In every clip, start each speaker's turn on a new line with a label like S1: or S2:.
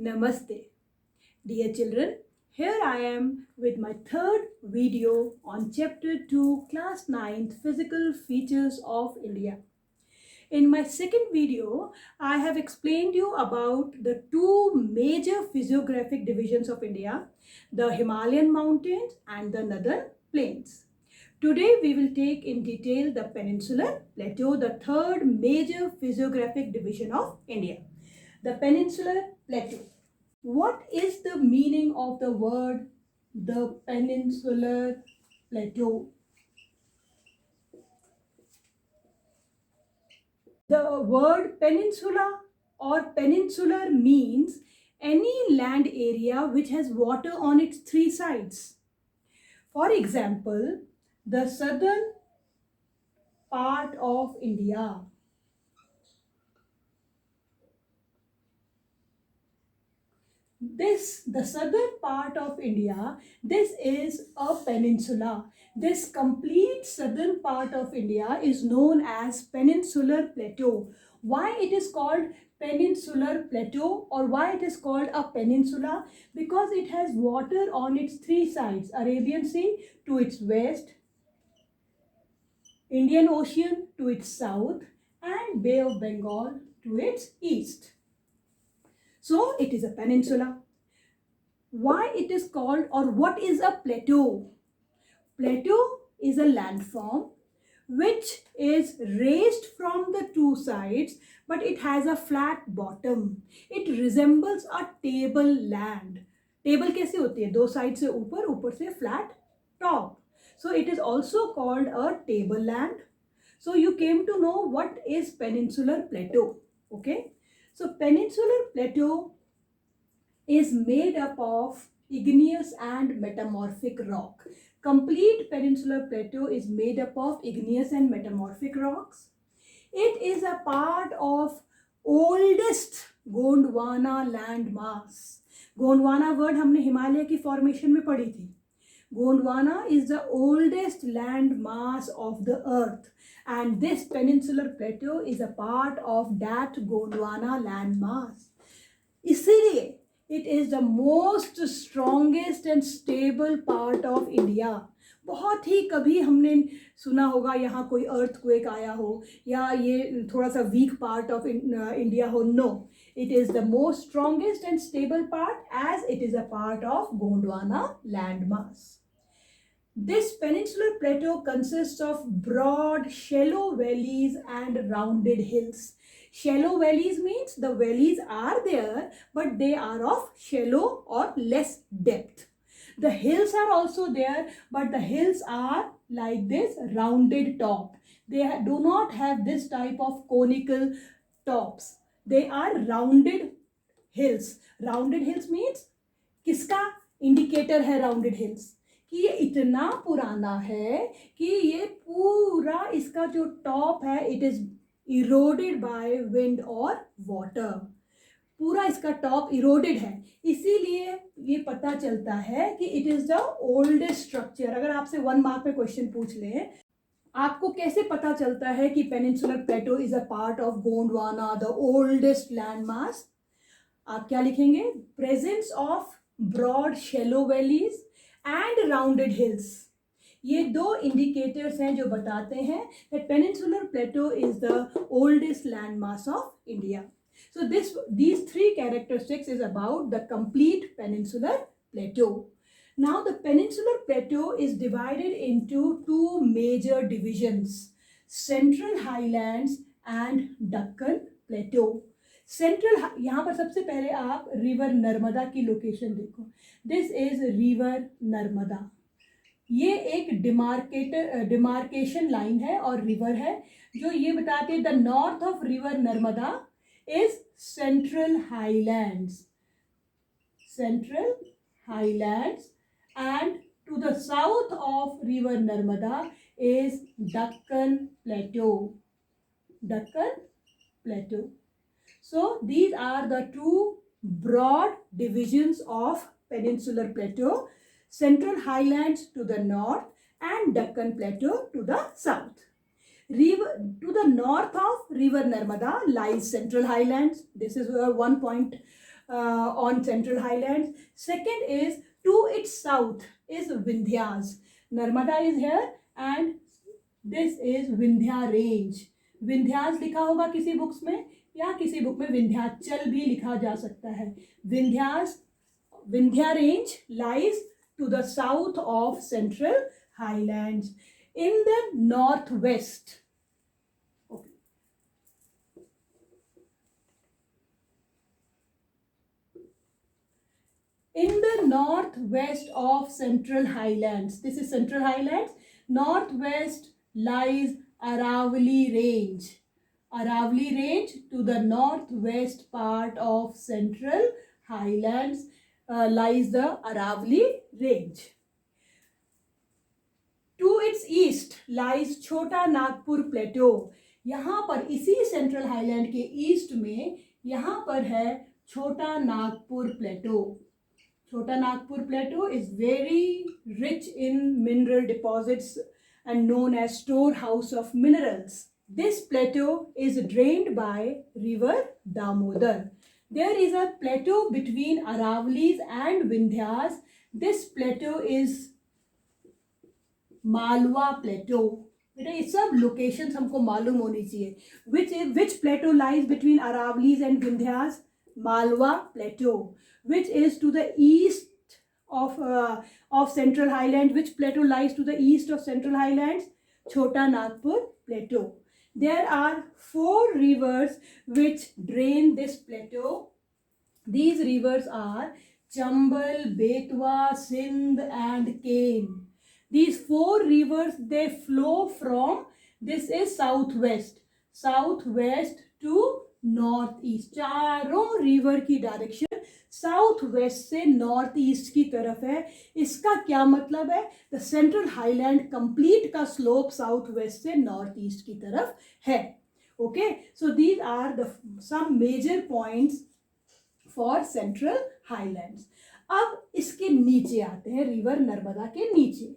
S1: Namaste. Dear children, here I am with my third video on Chapter 2, Class 9th Physical Features of India. In my second video, I have explained you about the two major physiographic divisions of India, the Himalayan mountains and the northern plains. Today we will take in detail the peninsular plateau, the third major physiographic division of India. The peninsular plateau. What is the meaning of the word the peninsular plateau? The word peninsula or peninsular means any land area which has water on its three sides. For example, the southern part of India. The southern part of India, this is a peninsula. This complete southern part of India is known as peninsular plateau. Why it is called peninsular plateau or why it is called a peninsula? Because it has water on its three sides. Arabian Sea to its west, Indian Ocean to its south, and Bay of Bengal to its east. So it is a peninsula. Why it is called or what is a plateau? Plateau is a landform which is raised from the two sides but it has a flat bottom. It resembles a table land. Table कैसे होती है? दो side से ऊपर, ऊपर से flat top. So it is also called a tableland. So you came to know what is peninsular plateau. Okay. So peninsular plateau is made up of igneous and metamorphic rock. Complete peninsular plateau is made up of igneous and metamorphic rocks. It is a part of oldest Gondwana landmass. Gondwana word हमने हिमालय की formation में पढ़ी थी. Gondwana is the oldest land mass of the earth and this peninsular plateau is a part of that Gondwana land mass. इसीलिए it is the most strongest and stable part of India. बहुत ही कभी हमने सुना होगा यहाँ कोई earthquake आया हो या ये थोड़ा सा weak part of India हो. No, it is the most strongest and stable part as it is a part of Gondwana landmass. This peninsular plateau consists of broad, shallow valleys and rounded hills. Shallow valleys means the valleys are there but they are of shallow or less depth. The hills are also there but the hills are like this rounded top. They do not have this type of conical tops. They are rounded hills. Rounded hills means किसका indicator है rounded hills? कि ये इतना पुराना है कि ये पूरा इसका जो टॉप है it is eroded by wind और वाटर. पूरा इसका टॉप इरोडेड है इसीलिए ये पता चलता है कि it is the oldest structure. अगर आपसे 1 मार्क में क्वेश्चन पूछ ले आपको कैसे पता चलता है कि peninsular plateau is a part of Gondwana the oldest land mass? आप क्या लिखेंगे? Presence of broad shallow valleys and rounded hills. ये दो इंडिकेटर्स हैं जो बताते हैं that peninsular plateau is the oldest landmass of India. So these three characteristics is about the complete peninsular plateau. Now the peninsular plateau is divided into two major divisions, Central Highlands and Deccan Plateau. Central यहाँ पर सबसे पहले आप river Narmada की location देखो. This is river Narmada. ये एक demarcation line है और रिवर है जो ये बताते हैं the north of river Narmada is central highlands. Central highlands and to the south of river Narmada is Deccan plateau. Deccan plateau. So these are the two broad divisions of peninsular plateau. Central highlands to the north and Deccan plateau to the south. To the north of river Narmada lies Central highlands. This is one point on Central Highlands. Second is to its south is Vindhyas. Narmada is here and this is Vindhya range. Vindhyas लिखा होगा किसी books में या किसी book में विंध्याचल भी लिखा जा सकता है. Vindhyas, Vindhya range lies to the south of Central Highlands. In the northwest, okay. In the northwest of Central Highlands, this is Central Highlands, northwest lies Aravalli range. Aravalli range to the northwest part of Central Highlands lies the Aravalli range. To its east lies Chota Nagpur plateau. यहाँ पर इसी central highland के east में यहाँ पर है छोटा नागपुर प्लेटो. छोटा नागपुर प्लेटो is very rich in mineral deposits and known as storehouse of minerals. This plateau is drained by river Damodar. There is a plateau between Aravallis and Vindhyas. This plateau is Malwa प्लेटो. बेटा ये सब locations हमको मालूम होनी चाहिए. Which plateau lies between Aravallis and Vindhyas? Malwa plateau. Which is to the east of Central Highlands. Which plateau lies to the east of Central Highlands? Chota Nagpur plateau. There are 4 rivers which drain this plateau. These rivers are Chambal, Betwa, Sindh and Ken. These 4 rivers, they flow from, this is southwest to northeast. चारों river की direction southwest से northeast की तरफ है. इसका क्या मतलब है? The Central Highland complete का slope southwest से northeast की तरफ है. Okay, so these are the some major points for Central Highlands. अब इसके नीचे आते हैं, रिवर नर्मदा के नीचे.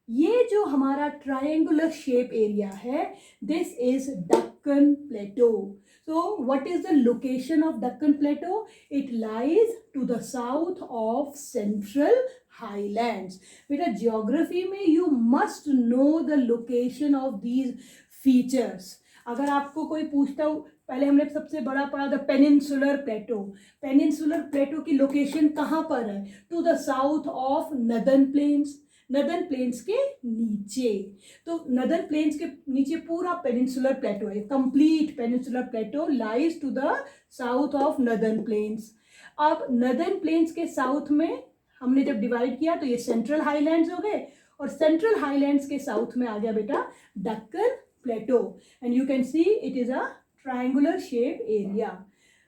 S1: ये जो हमारा ट्रायंगुलर शेप एरिया है, this is Deccan plateau. So what is the location of Deccan plateau? It lies to the south of central highlands. बेटा ज्योग्राफी में you must know the location of these features. अगर आपको कोई पूछता हो, पहले हमने सबसे बड़ा पढ़ा था पेनिनसुलर प्लेटो. पेनिनसुलर प्लेटो की लोकेशन कहाँ पर है? To the south of northern plains. Northern plains के नीचे. तो नदर्न प्लेन्स के नीचे पूरा पेनिनसुलर प्लेटो है. Complete peninsular plateau lies to the south of northern plains. अब नदर्न प्लेन्स के साउथ में हमने जब डिवाइड किया तो ये सेंट्रल हाईलैंड्स हो गए और सेंट्रल हाईलैंड्स के साउथ में आ गया बेटा Deccan plateau. And you can see it is a triangular shape area.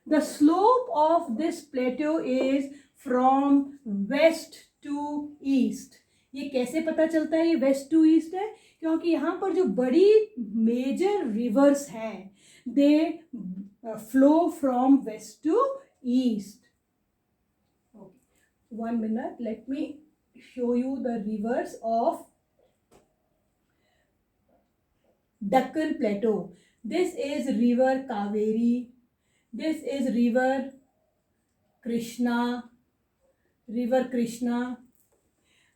S1: The slope of this plateau is from west to east. ये कैसे पता चलता है ये वेस्ट टू ईस्ट है? क्योंकि यहाँ पर जो बड़ी मेजर रिवर्स हैं they flow from west to east. One minute, let me show you the rivers of Deccan Plateau. This is river Kaveri. This is river Krishna.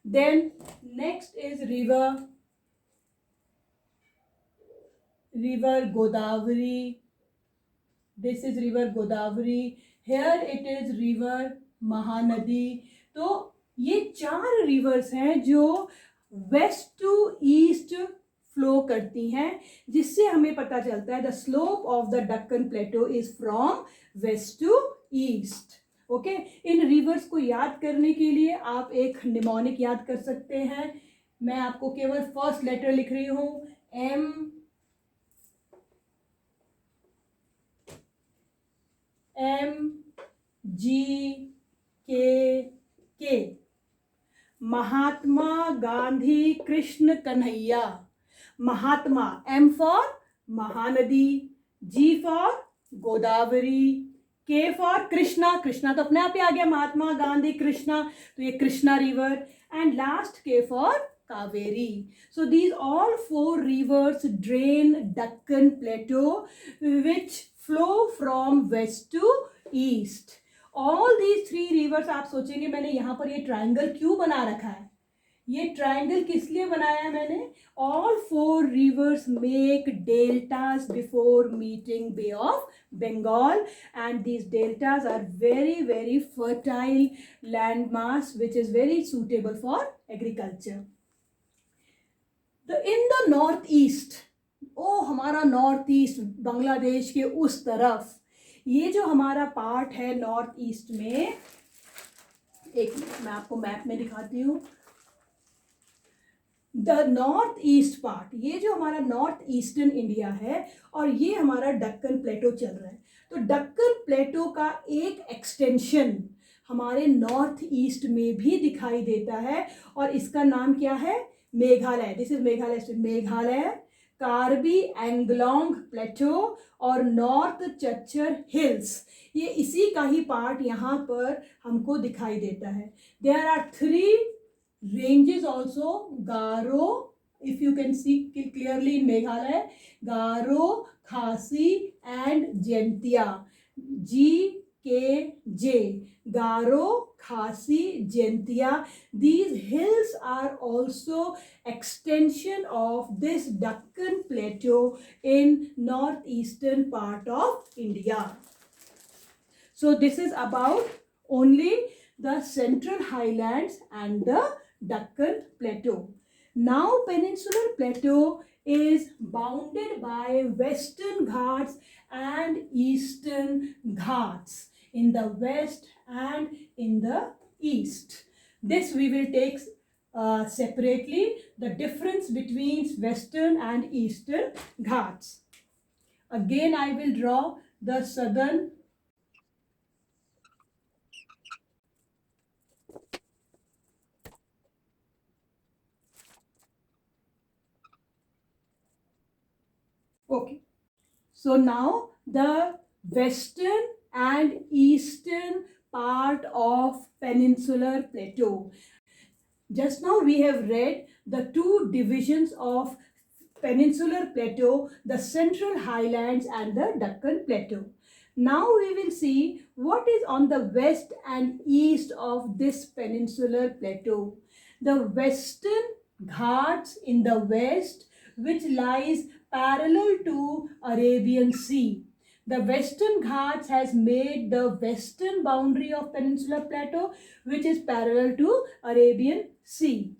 S1: Then next is river Godavari. This is river Godavari. Here it is river Mahanadi. तो ये 4 reverse हैं जो waste to east flow करती हैं, जिससे हमें पता चलता है the slope of the Deccan plateau is from west to east. Okay, इन रिवर्स को याद करने के लिए आप एक निमोनिक याद कर सकते हैं. मैं आपको केवल फर्स्ट लेटर लिख रही हूं, MGKK. Mahatma Gandhi Krishna Kanhaiya. Mahatma, M for Mahanadi, G for Godavari, K for Krishna. Krishna तो अपने आप ही आ गया, महात्मा गांधी कृष्णा, तो ये Krishna river. And last K for Kaveri. So these all 4 rivers drain Deccan Plateau which flow from west to east. All these 3 reverse, आप सोचेंगे मैंने यहाँ पर ये ट्राइंगल क्यों बना रखा है, ये ट्राइंगल किस लिए बनाया है मैंने, all 4 rivers make deltas before meeting Bay of Bengal, and these deltas are very fertile landmass which is very suitable for agriculture. In the north east, हमारा नॉर्थ ईस्ट बांग्लादेश के उस तरफ, ये जो हमारा पार्ट है नॉर्थ ईस्ट में, एक मैं आपको मैप में दिखाती हूँ, द नॉर्थ ईस्ट पार्ट, ये जो हमारा नॉर्थ ईस्टर्न इंडिया है और ये हमारा डक्कन प्लेटो चल रहा है। तो डक्कन प्लेटो का एक एक्सटेंशन हमारे नॉर्थ ईस्ट में भी दिखाई देता है और इसका नाम क्या है, Meghalaya. This is Meghalaya state, Meghalaya, Karbi Anglong plateau और नॉर्थ चच्चर हिल्स, ये इसी का ही पार्ट यहाँ पर हमको दिखाई देता है। There are 3 ranges also, Garo, if you can see clearly in Meghalaya, Garo, Khasi and Jaintia, GKJ, Garo, Khasi, Jaintia. These hills are also extension of this Deccan Plateau in northeastern part of India. So this is about only the Central Highlands and the Deccan Plateau. Now Peninsular Plateau is bounded by Western Ghats and Eastern Ghats in the west and in the east. This we will take separately, the difference between Western and Eastern Ghats. Again I will draw the southern . Okay, so now the western and eastern part of Peninsular Plateau. Just now we have read the 2 divisions of Peninsular Plateau, the Central Highlands and the Deccan Plateau. Now we will see what is on the west and east of this Peninsular Plateau. The Western Ghats in the west, which lies parallel to Arabian Sea. The Western Ghats has made the western boundary of Peninsular Plateau, which is parallel to Arabian Sea.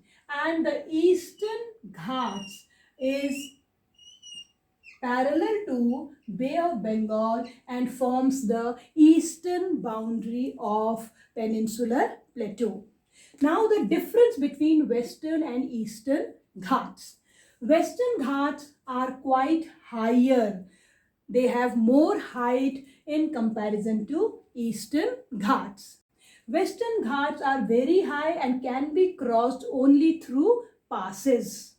S1: And the Eastern Ghats is parallel to Bay of Bengal and forms the eastern boundary of Peninsular Plateau. Now the difference between Western and Eastern Ghats. Western Ghats are quite higher. They have more height in comparison to Eastern Ghats. Western Ghats are very high and can be crossed only through passes.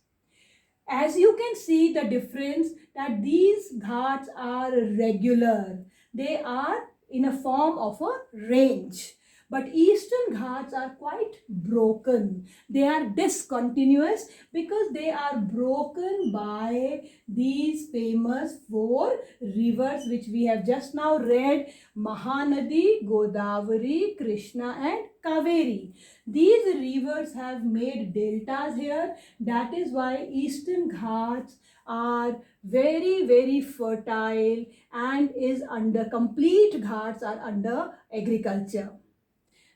S1: As you can see the difference, that these ghats are regular. They are in a form of a range. But Eastern Ghats are quite broken. They are discontinuous because they are broken by these famous 4 rivers which we have just now read: Mahanadi, Godavari, Krishna and Kaveri. These rivers have made deltas here. That is why Eastern Ghats are very fertile and is under complete ghats are under agriculture.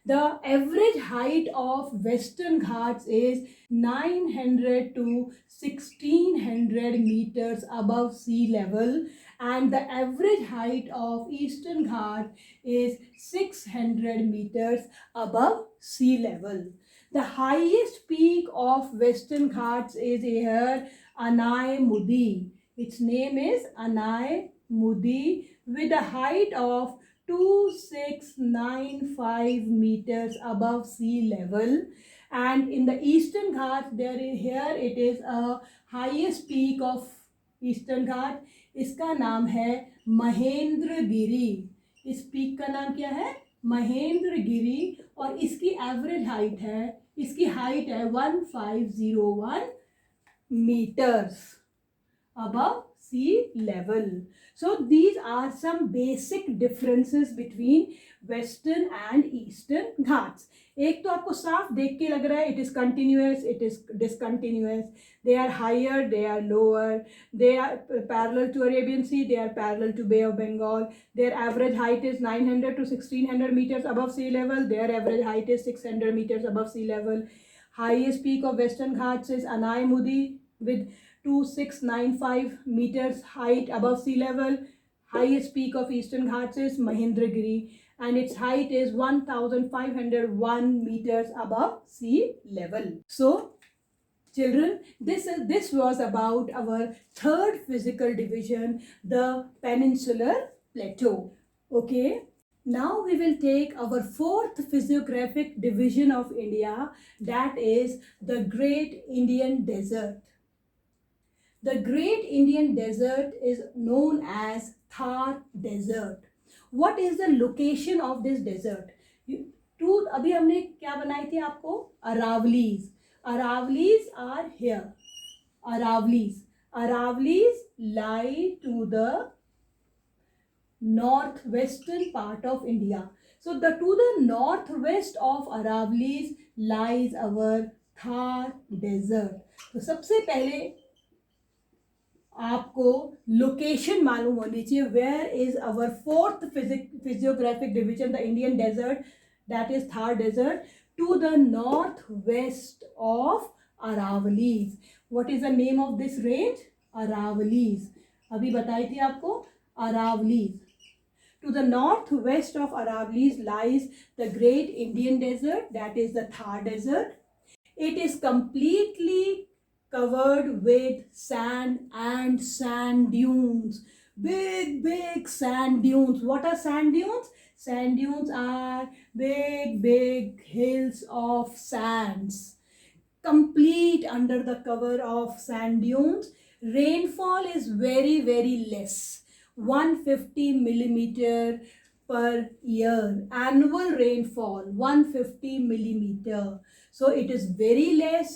S1: The average height of Western Ghats is 900 to 1600 meters above sea level, and the average height of Eastern Ghats is 600 meters above sea level. The highest peak of Western Ghats is here Anai Mudi. Its name is Anai Mudi, with a height of 2695 meters above sea level. And in the Eastern Ghats, here it is a highest peak of Eastern Ghat. इसका नाम है महेंद्रगिरी. इस peak का नाम क्या है? महेंद्रगिरी. और इसकी एवरेज हाइट है, इसकी हाइट है 1501 meters above sea level. So these are some basic differences between western and eastern Ghats. एक तो आपको साफ देख के लग रहा है, it is continuous, it is discontinuous, they are higher, they are lower, they are parallel to Arabian sea, they are parallel to bay of Bengal, their average height is 900 to 1600 meters above sea level, their average height is 600 meters above sea level. Highest peak of Western Ghats is Anai Mudi with 2695 meters height above sea level. Highest peak of Eastern Ghats is Mahendragiri and its height is 1501 meters above sea level. So children, this was about our third physical division, the peninsular plateau. Okay, now we will take our fourth physiographic division of India, that is the Great Indian Desert. The Great Indian Desert is known as Thar Desert. What is the location of this desert? अभी हमने क्या बनाई थी आपको? Aravali's. Aravali's are here. Aravali's lie to the northwestern part of India. So to the northwest of Aravali's lies our Thar Desert. तो सबसे पहले आपको लोकेशन मालूम होनी चाहिए. Where is our fourth physiographic division, the Indian desert, that is Thar desert, to the north west of Aravallis. What is the name of this range? Aravallis. अभी बताई थी आपको, Aravallis. To the northwest of Aravali's lies the Great Indian Desert, that is the Thar Desert. It is completely covered with sand and sand dunes. Big sand dunes. What are sand dunes? Sand dunes are big hills of sands. Complete under the cover of sand dunes. Rainfall is very less. 150 millimeter per year. Annual rainfall 150 millimeter. So it is very less.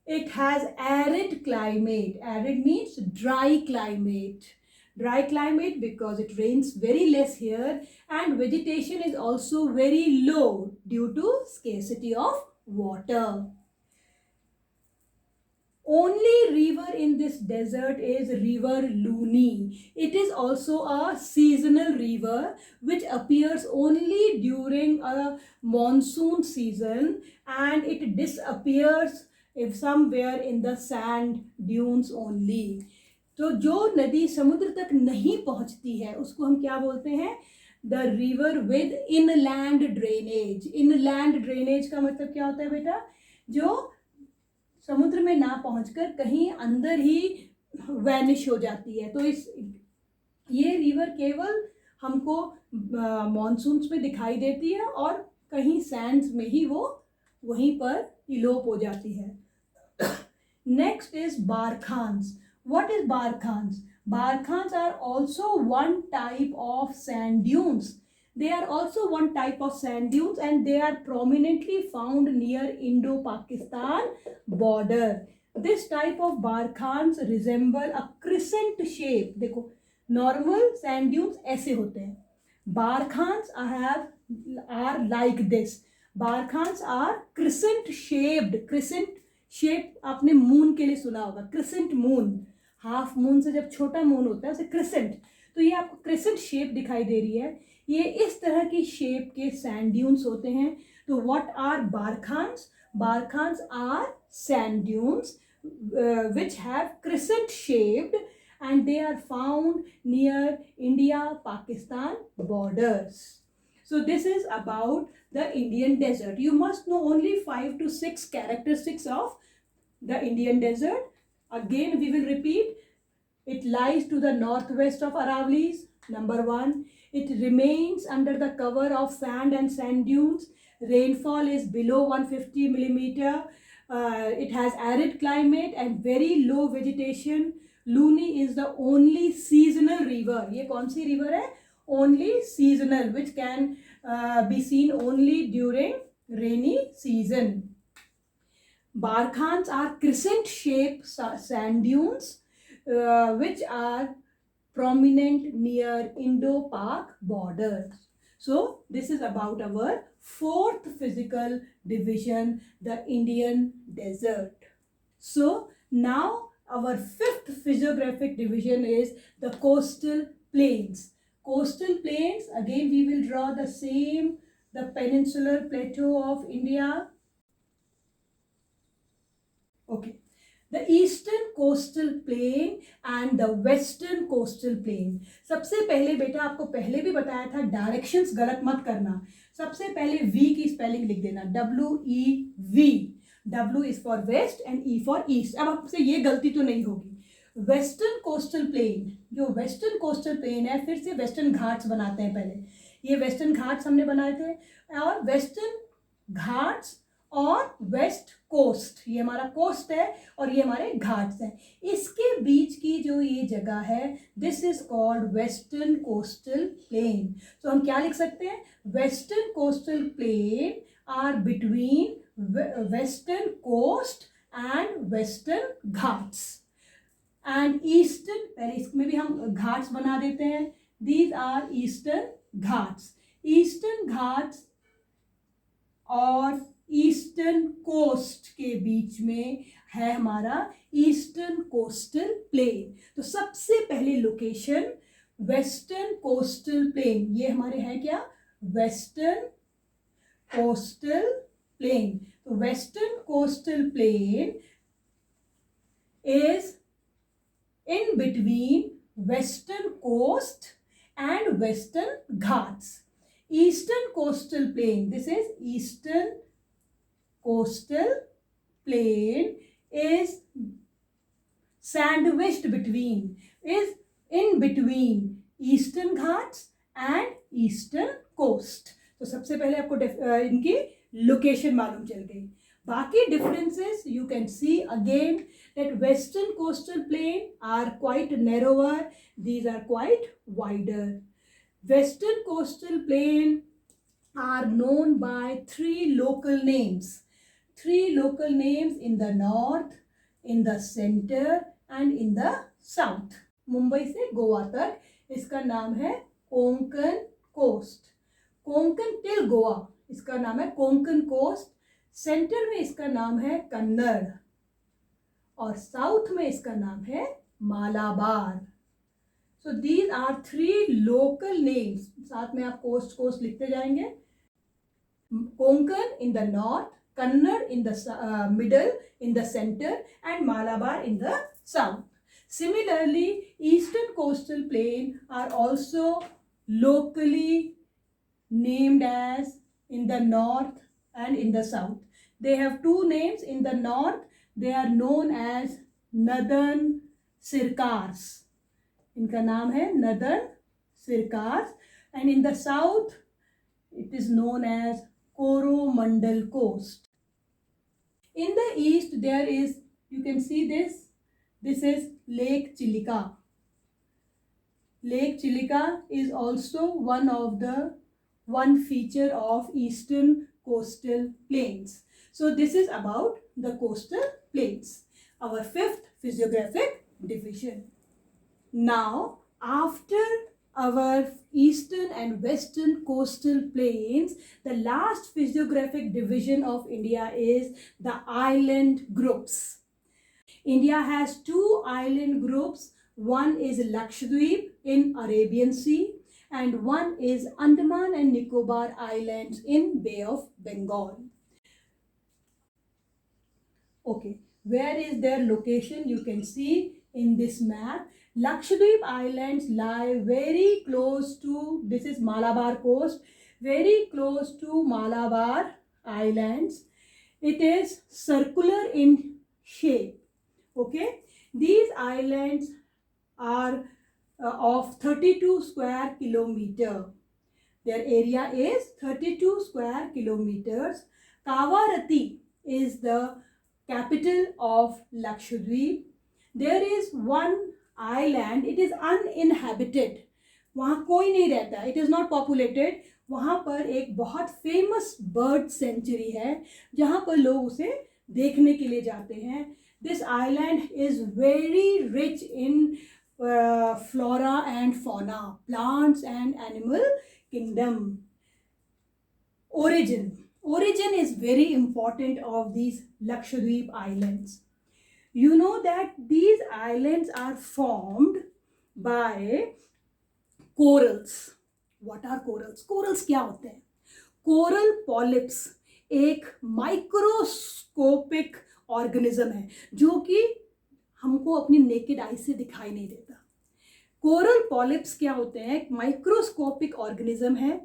S1: It has arid climate. Arid means dry climate. Dry climate because it rains very less here, and vegetation is also very low due to scarcity of water. Only river in this desert is River Luni. It is also a seasonal river which appears only during a monsoon season, and it disappears if somewhere in the sand dunes only. तो जो नदी समुद्र तक नहीं पहुंचती है उसको हम क्या बोलते हैं? The river with inland drainage. Inland drainage का मतलब क्या होता है बेटा? जो समुद्र में ना पहुंचकर कहीं अंदर ही वैनिश हो जाती है. तो ये रिवर केवल हमको मॉनसून्स में दिखाई देती है और कहीं सैंड्स में ही वो वहीं पर इलोप हो जाती है. Next is barchans. What is barchans? Barkhans are also one type of sand dunes. They are also one type of sand dunes and they are prominently found near Indo-Pakistan border. This type of barkhans resemble a crescent shape. देखो normal sand dunes ऐसे होते हैं. Barkhans are like this. Barkhans are crescent shaped. Crescent shape आपने moon के लिए सुना होगा. Crescent moon. Half moon से जब छोटा मून होता है उसे क्रिसेंट. तो ये आपको क्रिसेंट शेप दिखाई दे रही है. ये इस तरह की शेप के सैंड ड्यून्स होते हैं. तो what are barchans? Barchans are sand dunes which have crescent shaped and they are found near India-Pakistan borders. So this is about the Indian desert. You must know only 5 to 6 characteristics of the Indian desert. Again, we will repeat. It lies to the northwest of Aravali's. Number 1. It remains under the cover of sand and sand dunes. Rainfall is below 150 millimeter. It has arid climate and very low vegetation. Luni is the only seasonal river. ये कौन सी river है? Only seasonal, which can be seen only during rainy season. Barkhans are crescent-shaped sand dunes which are prominent near Indo-Pak borders. So this is about our fourth physical division, the Indian desert. So now our fifth physiographic division is the coastal plains. Coastal plains, again we will draw the same, the peninsular plateau of India. Okay. The eastern coastal plain and the western coastal plain. सबसे पहले बेटा आपको पहले भी बताया था directions गलत मत करना. सबसे पहले V की स्पेलिंग लिख देना, WEV. W is for west and E for east. अब आपसे ये गलती तो नहीं होगी. वेस्टर्न कोस्टल प्लेन, जो वेस्टर्न कोस्टल प्लेन है, फिर से वेस्टर्न घाट्स बनाते हैं. पहले ये वेस्टर्न घाट्स हमने बनाए थे, और वेस्टर्न घाट्स और वेस्ट कोस्ट, ये हमारा कोस्ट है और ये हमारे घाट्स हैं. इसके बीच की जो ये जगह है, this is called western coastal plain. तो हम क्या लिख सकते हैं, western coastal plain are between western coast and western Ghats. And eastern, पहले इसमें भी हम घाट्स बना देते हैं. These are eastern Ghats. Eastern Ghats और ईस्टर्न कोस्ट के बीच में है हमारा ईस्टर्न कोस्टल प्लेन. तो सबसे पहले लोकेशन वेस्टर्न कोस्टल प्लेन, ये हमारे हैं क्या, वेस्टर्न कोस्टल प्लेन. तो western coastal plane is in between western coast and western ghats. Eastern coastal plain, this is eastern coastal plain, is sandwiched between, is in between eastern ghats and eastern coast. तो सबसे पहले आपको इनकी location मालूम चल गई. बाकी differences you can see again that western coastal plain are quite narrower, these are quite wider. Western coastal plain are known by three local names. Three local names in the north, in the center and in the south. Mumbai से गोवा तक इसका नाम है Konkan coast. Konkan till Goa इसका नाम है Konkan coast. Centre में इसका नाम है कन्नड़ और साउथ में इसका नाम है Malabar. So these are three local names. साथ में आप कोस्ट कोस्ट लिखते जाएंगे. Konkan in the north, Kannada in the middle, in the center, and Malabar in the south. Similarly, eastern coastal plain are also locally named as in the north and in the south. They have two names. In the north, they are known as Northern Sircars. इनका नाम है Northern Sircars. And in the south, it is known as Coromandel Coast. In the east, there is, you can see this. This is Lake Chilika. Lake Chilika is also one feature of eastern coastal plains. So this is about the coastal plains, our fifth physiographic division. Now, after our eastern and western coastal plains, the last physiographic division of India is the island groups. India has two island groups. One is Lakshadweep in Arabian Sea and one is Andaman and Nicobar Islands in Bay of Bengal. Okay, where is their location? You can see in this map. Lakshadweep Islands lie very close to, this is Malabar coast, very close to Malabar Islands. It is circular in shape. Okay, these islands are of 32 square kilometer. Their area is 32 square kilometers. Kavaratti is the capital of Lakshadweep. There is one island, it is uninhabited. वहाँ कोई नहीं रहता, it is not populated. वहाँ पर एक बहुत famous bird sanctuary है जहाँ पर लोग उसे देखने के लिए जाते हैं. This island is very rich in flora and fauna, plants and animal kingdom. Origin is very important of these Lakshadweep islands. You know that these islands are formed by corals. What are corals? Corals क्या होते हैं? Coral polyps एक microscopic organism है जो कि हमको अपनी naked eye से दिखाई नहीं देता. कोरल पॉलिप्स क्या होते हैं? एक माइक्रोस्कोपिक ऑर्गेनिज्म है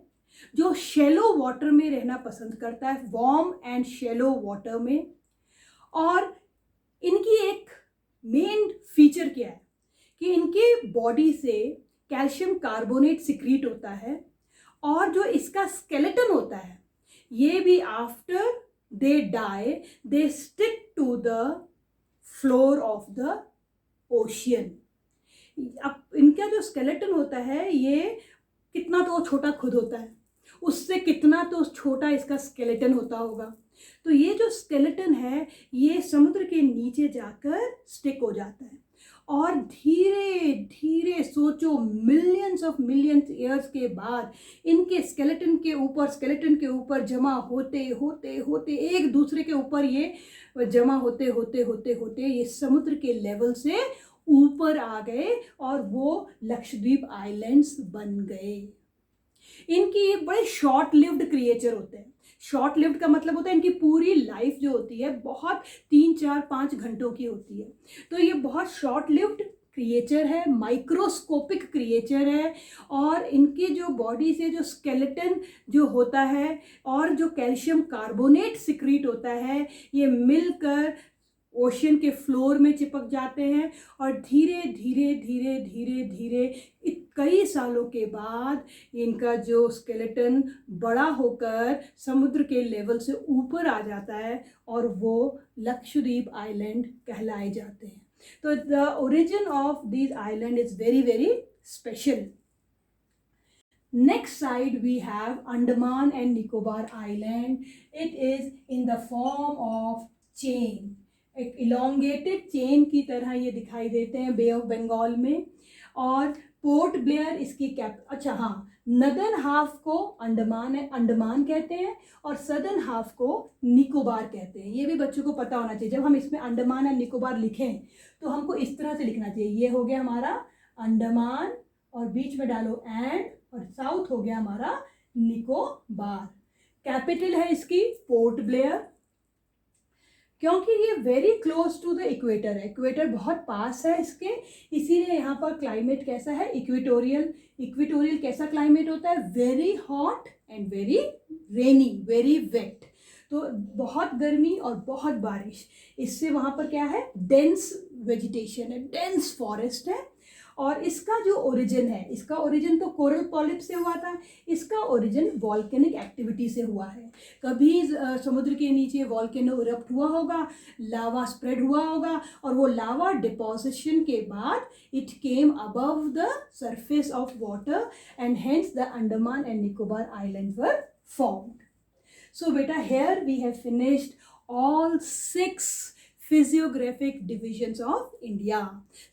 S1: जो शैलो वाटर में रहना पसंद करता है, वार्म एंड शैलो वाटर में. और इनकी एक मेन फीचर क्या है कि इनके बॉडी से कैल्शियम कार्बोनेट सिक्रीट होता है और जो इसका स्केलेटन होता है ये भी after they die they stick to the floor of the ocean. अब इनका जो स्केलेटन होता है ये कितना तो छोटा खुद होता है, उससे कितना तो छोटा इसका स्केलेटन होता होगा. तो ये जो स्केलेटन है ये समुद्र के नीचे जाकर स्टिक हो जाता है और धीरे धीरे सोचो मिलियंस ईयर्स के बाद इनके स्केलेटन के ऊपर जमा होते होते होते एक दूसरे के ऊपर ये जमा होते होते होते होते ये समुद्र के लेवल से ऊपर आ गए और वो लक्षद्वीप आइलैंड्स बन गए. इनकी एक बड़े शॉर्ट लिव्ड क्रिएचर होते हैं. शॉर्ट लिव्ड का मतलब होता है इनकी पूरी लाइफ जो होती है बहुत 3-4-5 घंटों की होती है. तो ये बहुत शॉर्ट लिव्ड क्रिएचर है, माइक्रोस्कोपिक क्रिएचर है और इनके जो बॉडी से जो स्केलेटन जो होता है और जो कैल्शियम कार्बोनेट सिक्रीट होता है ये मिलकर ओशन के फ्लोर में चिपक जाते हैं और धीरे धीरे धीरे धीरे धीरे कई सालों के बाद इनका जो स्केलेटन बड़ा होकर समुद्र के लेवल से ऊपर आ जाता है और वो लक्षद्वीप आइलैंड कहलाए जाते हैं. तो the origin of this island is very very special. Next side we have Andaman and Nicobar Island. It is in the form of chain. एक इलोंगेटेड चेन की तरह ये दिखाई देते हैं बे ऑफ बंगाल में. और पोर्ट ब्लेयर इसकी नदर्न हाफ को अंडमान कहते हैं और सदर्न हाफ को निकोबार कहते हैं. ये भी बच्चों को पता होना चाहिए. जब हम इसमें अंडमान और निकोबार लिखें तो हमको इस तरह से लिखना चाहिए. ये हो गया हमारा अंडमान और बीच में डालो एंड और साउथ हो गया हमारा निकोबार. कैपिटल है इसकी पोर्ट ब्लेयर क्योंकि ये very close to the equator है. इक्वेटर बहुत पास है इसके, इसीलिए यहाँ पर क्लाइमेट कैसा है? इक्वेटोरियल कैसा क्लाइमेट होता है? Very hot and very rainy, very wet. तो बहुत गर्मी और बहुत बारिश. इससे वहाँ पर क्या है? डेंस वेजिटेशन है, डेंस फॉरेस्ट है. और इसका जो ओरिजिन है, इसका ओरिजिन तो कोरल पॉलिप से हुआ था, इसका ओरिजिन वॉल्केनिक एक्टिविटी से हुआ है. कभी समुद्र के नीचे वॉल्केनो इरप्ट हुआ होगा, लावा स्प्रेड हुआ होगा और वो लावा डिपोजिशन के बाद it came above the surface of water and hence the Andaman and Nicobar island were formed. So बेटा here we have finished all 6 physiographic divisions of India.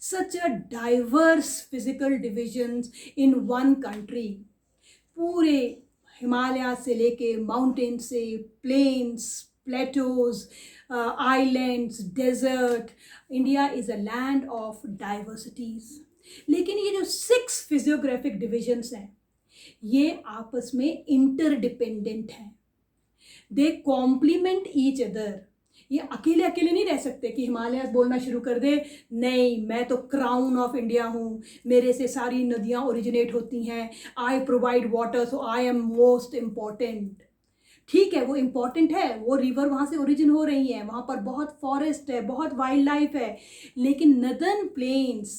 S1: Such a diverse physical divisions in one country. पूरे हिमालय से लेके mountain से plains, plateaus, islands, desert. India is a land of diversities. लेकिन ये जो 6 physiographic divisions हैं ये आपस में इंटरडिपेंडेंट हैं. दे कॉम्प्लीमेंट ईच अदर. ये अकेले अकेले नहीं रह सकते कि हिमालय बोलना शुरू कर दे नहीं मैं तो क्राउन ऑफ इंडिया हूँ, मेरे से सारी नदियाँ ओरिजिनेट होती हैं, I provide water so I am most important. ठीक है वो इम्पॉर्टेंट है, वो रिवर वहाँ से ओरिजिन हो रही है, वहाँ पर बहुत फॉरेस्ट है, बहुत वाइल्ड लाइफ है. लेकिन northern plains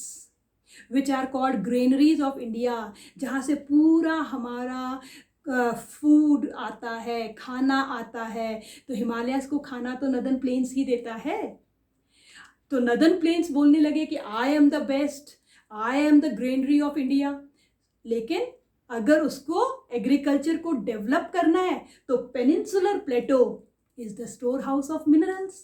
S1: which are called granaries of India, जहाँ से पूरा हमारा फूड आता है, खाना आता है, तो हिमालयस को खाना तो नदर्न प्लेन्स ही देता है. तो नदर्न प्लेन्स बोलने लगे कि I am the best, I am the granary of India. लेकिन अगर उसको एग्रीकल्चर को डेवलप करना है तो peninsular plateau is the store house of minerals.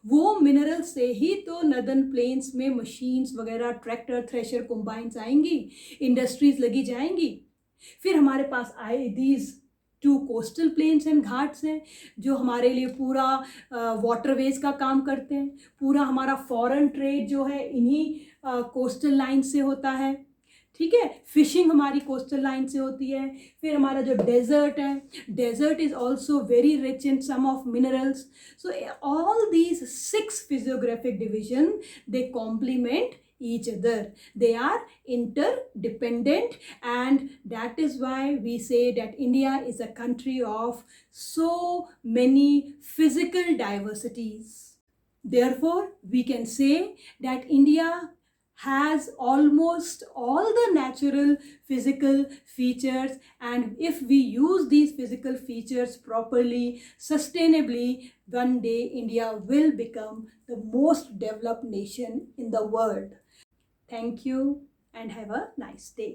S1: वो मिनरल्स से ही तो नदर्न प्लेन्स में मशीन्स वगैरह, ट्रैक्टर, थ्रेशर, कंबाइंस आएंगी, इंडस्ट्रीज लगी जाएंगी. फिर हमारे पास आए these 2 coastal plains and Ghats हैं जो हमारे लिए पूरा वाटरवेज का काम करते हैं। पूरा हमारा फॉरेन ट्रेड जो है इन्हीं कोस्टल लाइन से होता है, ठीक है। फिशिंग हमारी कोस्टल लाइन से होती है। फिर हमारा जो डेजर्ट है, desert is also very rich in some of minerals. So all these 6 physiographic division they complement each other. They are interdependent, and that is why we say that India is a country of so many physical diversities. Therefore, we can say that India has almost all the natural physical features, and if we use these physical features properly, sustainably, one day India will become the most developed nation in the world. Thank you and have a nice day.